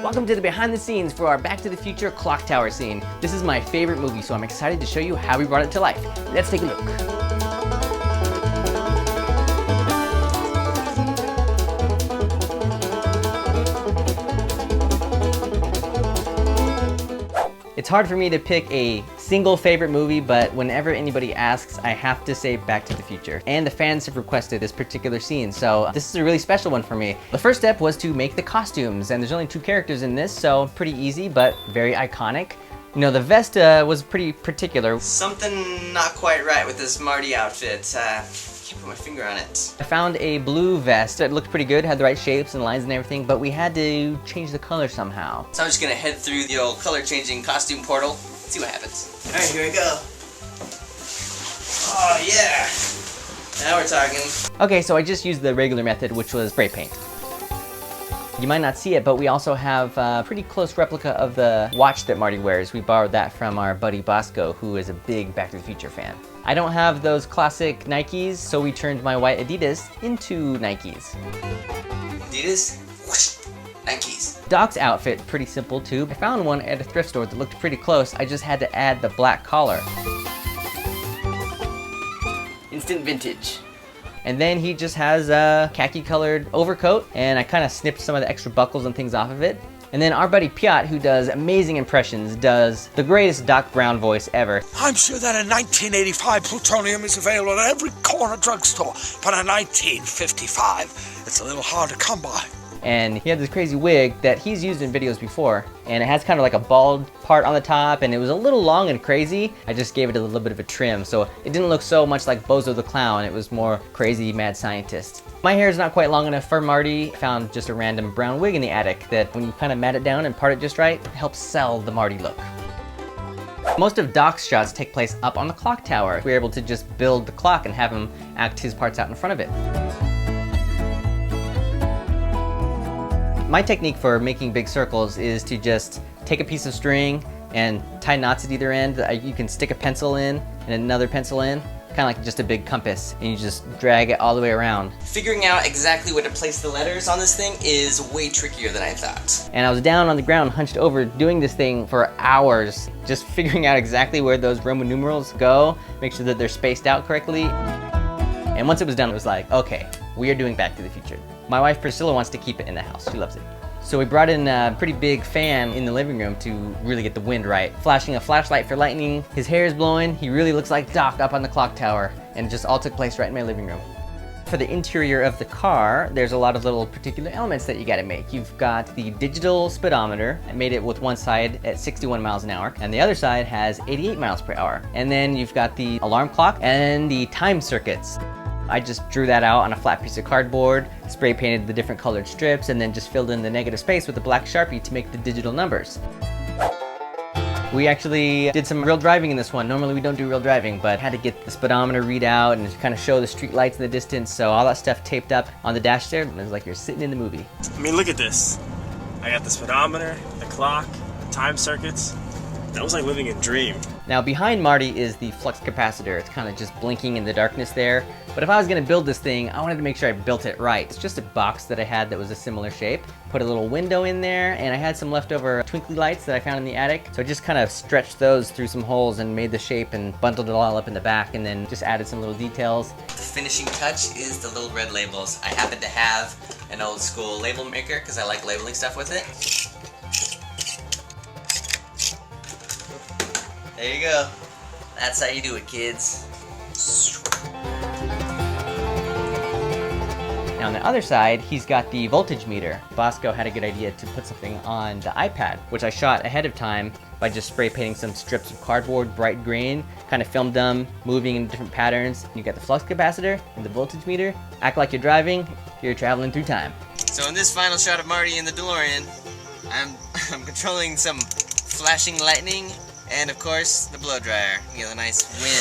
Welcome to the behind the scenes for our Back to the Future clock tower scene. This is my favorite movie, so I'm excited to show you how we brought it to life. Let's take a look. It's hard for me to pick a single favorite movie, but whenever anybody asks, I have to say Back to the Future. And the fans have requested this particular scene, so this is a really special one for me. The first step was to make the costumes, and there's only 2 characters in this, so pretty easy, but very iconic. You know, the vest was pretty particular. Something not quite right with this Marty outfit. Can't put my finger on it. I found a blue vest that looked pretty good, had the right shapes and lines and everything, but we had to change the color somehow. So I'm just gonna head through the old color changing costume portal, see what happens. All right, here we go. Oh yeah, now we're talking. Okay, so I just used the regular method, which was spray paint. You might not see it, but we also have a pretty close replica of the watch that Marty wears. We borrowed that from our buddy Bosco, who is a big Back to the Future fan. I don't have those classic Nikes, so we turned my white Adidas into Nikes. Adidas, whoosh, Nikes. Doc's outfit, pretty simple too. I found one at a thrift store that looked pretty close. I just had to add the black collar. Instant vintage. And then he just has a khaki colored overcoat, and I kind of snipped some of the extra buckles and things off of it. And then our buddy Piot, who does amazing impressions, does the greatest Doc Brown voice ever. I'm sure that in 1985 plutonium is available at every corner drugstore, but in 1955 it's a little hard to come by. And he had this crazy wig that he's used in videos before, and it has kind of like a bald part on the top, and it was a little long and crazy. I just gave it a little bit of a trim, so it didn't look so much like Bozo the Clown. It was more crazy mad scientist. My hair is not quite long enough for Marty. I found just a random brown wig in the attic that when you kind of mat it down and part it just right, it helps sell the Marty look. Most of Doc's shots take place up on the clock tower. We were able to just build the clock and have him act his parts out in front of it. My technique for making big circles is to just take a piece of string and tie knots at either end. You can stick a pencil in and another pencil in, kind of like just a big compass, and you just drag it all the way around. Figuring out exactly where to place the letters on this thing is way trickier than I thought. And I was down on the ground, hunched over, doing this thing for hours, just figuring out exactly where those Roman numerals go, make sure that they're spaced out correctly. And once it was done, it was like, okay, we are doing Back to the Future. My wife Priscilla wants to keep it in the house. She loves it. So we brought in a pretty big fan in the living room to really get the wind right. Flashing a flashlight for lightning. His hair is blowing. He really looks like Doc up on the clock tower. And it just all took place right in my living room. For the interior of the car, there's a lot of little particular elements that you gotta make. You've got the digital speedometer. I made it with one side at 61 miles an hour, and the other side has 88 miles per hour. And then you've got the alarm clock and the time circuits. I just drew that out on a flat piece of cardboard, spray painted the different colored strips, and then just filled in the negative space with a black Sharpie to make the digital numbers. We actually did some real driving in this one. Normally we don't do real driving, but had to get the speedometer readout and kind of show the street lights in the distance, so all that stuff taped up on the dash there. It was like you're sitting in the movie. I mean, look at this. I got the speedometer, the clock, the time circuits. That was like living a dream. Now behind Marty is the flux capacitor. It's kind of just blinking in the darkness there. But if I was gonna build this thing, I wanted to make sure I built it right. It's just a box that I had that was a similar shape. Put a little window in there, and I had some leftover twinkly lights that I found in the attic. So I just kind of stretched those through some holes and made the shape and bundled it all up in the back, and then just added some little details. The finishing touch is the little red labels. I happen to have an old school label maker because I like labeling stuff with it. There you go. That's how you do it, kids. Now on the other side, he's got the voltage meter. Bosco had a good idea to put something on the iPad, which I shot ahead of time by just spray painting some strips of cardboard, bright green, kind of filmed them moving in different patterns. You got the flux capacitor and the voltage meter. Act like you're driving, you're traveling through time. So in this final shot of Marty in the DeLorean, I'm controlling some flashing lightning, and of course, the blow dryer. You get a nice wind.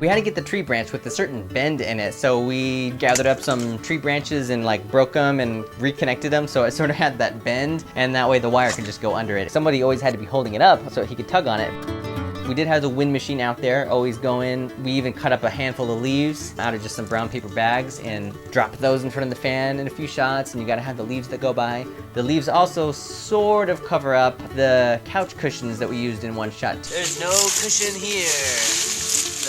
We had to get the tree branch with a certain bend in it, so we gathered up some tree branches and like broke them and reconnected them so it sort of had that bend, and that way the wire could just go under it. Somebody always had to be holding it up so he could tug on it. We did have the wind machine out there, always going. We even cut up a handful of leaves out of just some brown paper bags and dropped those in front of the fan in a few shots, and you gotta have the leaves that go by. The leaves also sort of cover up the couch cushions that we used in one shot. There's no cushion here.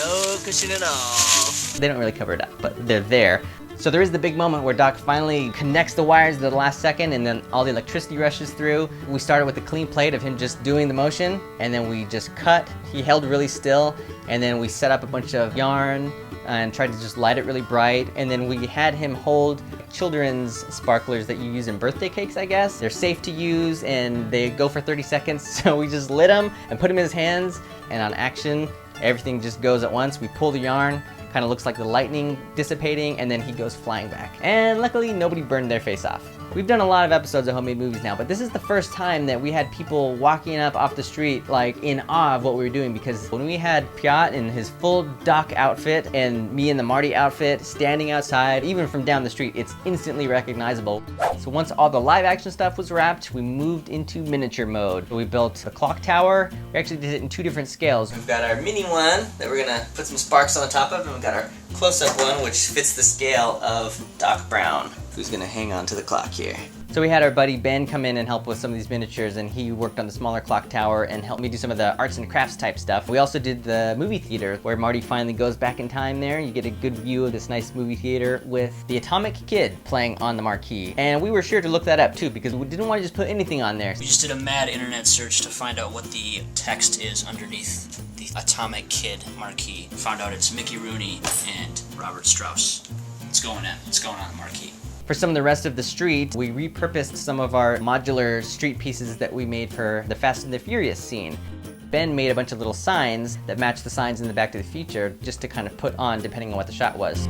No cushion at all. They don't really cover it up, but they're there. So there is the big moment where Doc finally connects the wires at the last second, and then all the electricity rushes through. We started with a clean plate of him just doing the motion, and then we just cut. He held really still, and then we set up a bunch of yarn and tried to just light it really bright. And then we had him hold children's sparklers that you use in birthday cakes, I guess. They're safe to use and they go for 30 seconds. So we just lit them and put them in his hands, and on action, everything just goes at once. We pull the yarn, kind of looks like the lightning dissipating, and then he goes flying back. And luckily, nobody burned their face off. We've done a lot of episodes of Homemade Movies now, but this is the first time that we had people walking up off the street like in awe of what we were doing, because when we had Piotr in his full Doc outfit and me in the Marty outfit standing outside, even from down the street, it's instantly recognizable. So once all the live action stuff was wrapped, we moved into miniature mode. We built a clock tower. We actually did it in 2 different scales. We've got our mini one that we're gonna put some sparks on the top of, and we've got our close-up one, which fits the scale of Doc Brown, who's gonna hang on to the clock here. So we had our buddy Ben come in and help with some of these miniatures, and he worked on the smaller clock tower and helped me do some of the arts and crafts type stuff. We also did the movie theater where Marty finally goes back in time there. You get a good view of this nice movie theater with the Atomic Kid playing on the marquee. And we were sure to look that up too, because we didn't want to just put anything on there. We just did a mad internet search to find out what the text is underneath the Atomic Kid marquee. Found out it's Mickey Rooney and Robert Strauss. It's going on the marquee. For some of the rest of the street, we repurposed some of our modular street pieces that we made for the Fast and the Furious scene. Ben made a bunch of little signs that matched the signs in the Back to the Future, just to kind of put on depending on what the shot was.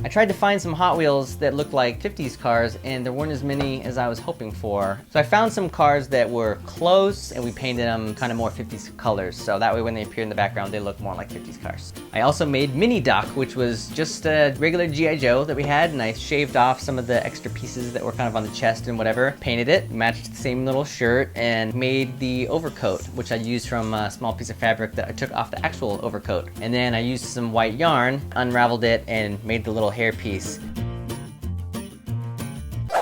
I tried to find some Hot Wheels that looked like 50s cars, and there weren't as many as I was hoping for. So I found some cars that were close, and we painted them kind of more 50s colors, so that way when they appear in the background, they look more like 50s cars. I also made Mini Doc, which was just a regular G.I. Joe that we had, and I shaved off some of the extra pieces that were kind of on the chest and whatever, painted it, matched the same little shirt, and made the overcoat, which I used from a small piece of fabric that I took off the actual overcoat. And then I used some white yarn, unraveled it, and made the little hair piece.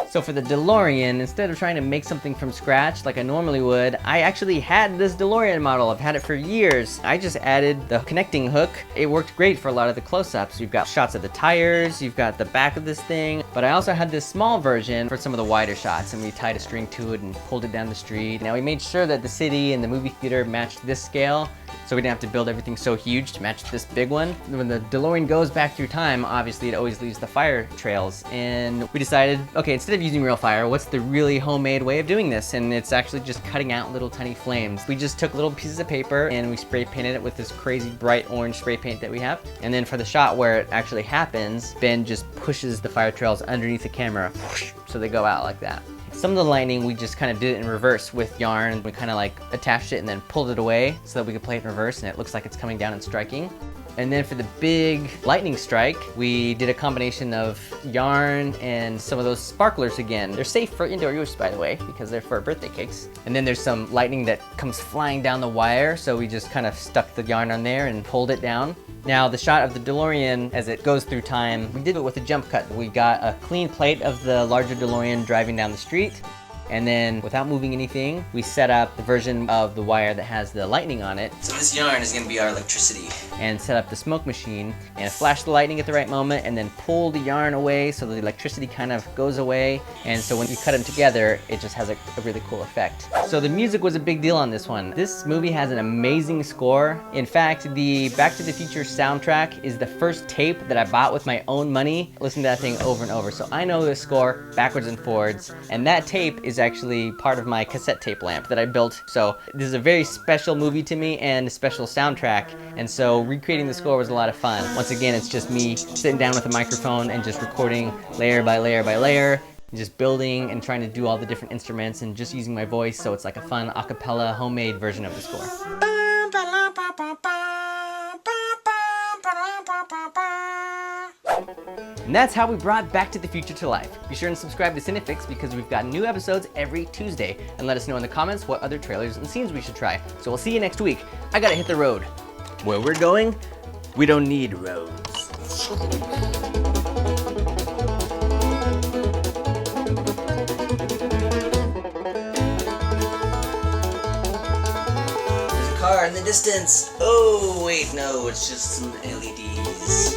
So for the DeLorean, instead of trying to make something from scratch like I normally would, I actually had this DeLorean model. I've had it for years. I just added the connecting hook. It worked great for a lot of the close-ups. You've got shots of the tires, you've got the back of this thing, but I also had this small version for some of the wider shots, and we tied a string to it and pulled it down the street. Now we made sure that the city and the movie theater matched this scale, so we didn't have to build everything so huge to match this big one. When the DeLorean goes back through time, obviously it always leaves the fire trails, and we decided, okay, instead of using real fire, what's the really homemade way of doing this? And it's actually just cutting out little tiny flames. We just took little pieces of paper and we spray painted it with this crazy bright orange spray paint that we have. And then for the shot where it actually happens, Ben just pushes the fire trails underneath the camera, whoosh, so they go out like that. Some of the lightning, we just kind of did it in reverse with yarn. We kind of like attached it and then pulled it away so that we could play it in reverse, and it looks like it's coming down and striking. And then for the big lightning strike, we did a combination of yarn and some of those sparklers again. They're safe for indoor use, by the way, because they're for birthday cakes. And then there's some lightning that comes flying down the wire, so we just kind of stuck the yarn on there and pulled it down. Now the shot of the DeLorean as it goes through time, we did it with a jump cut. We got a clean plate of the larger DeLorean driving down the street, and then without moving anything, we set up the version of the wire that has the lightning on it. So this yarn is going to be our electricity. And set up the smoke machine and flash the lightning at the right moment, and then pull the yarn away so the electricity kind of goes away. And so when you cut them together, it just has a really cool effect. So the music was a big deal on this one. This movie has an amazing score. In fact, the Back to the Future soundtrack is the first tape that I bought with my own money. Listen to that thing over and over. So I know the score backwards and forwards. And that tape is actually part of my cassette tape lamp that I built. So this is a very special movie to me and a special soundtrack. And so recreating the score was a lot of fun. Once again, it's just me sitting down with a microphone and just recording layer by layer by layer, just building and trying to do all the different instruments and just using my voice, so it's like a fun a cappella homemade version of the score. And that's how we brought Back to the Future to life. Be sure and subscribe to Cinefix because we've got new episodes every Tuesday. And let us know in the comments what other trailers and scenes we should try. So we'll see you next week. I gotta hit the road. Where we're going, we don't need roads. There's a car in the distance. Oh, wait, no, it's just some LEDs.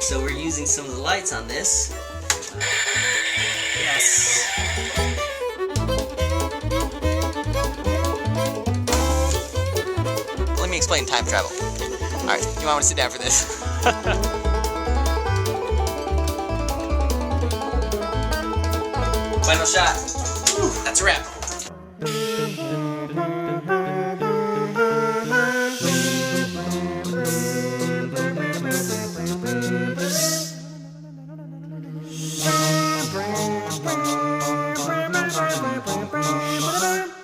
So we're using some of the lights on this. Yes. Let me explain time travel. Alright, you might want to sit down for this. Final shot. That's a wrap. Bye.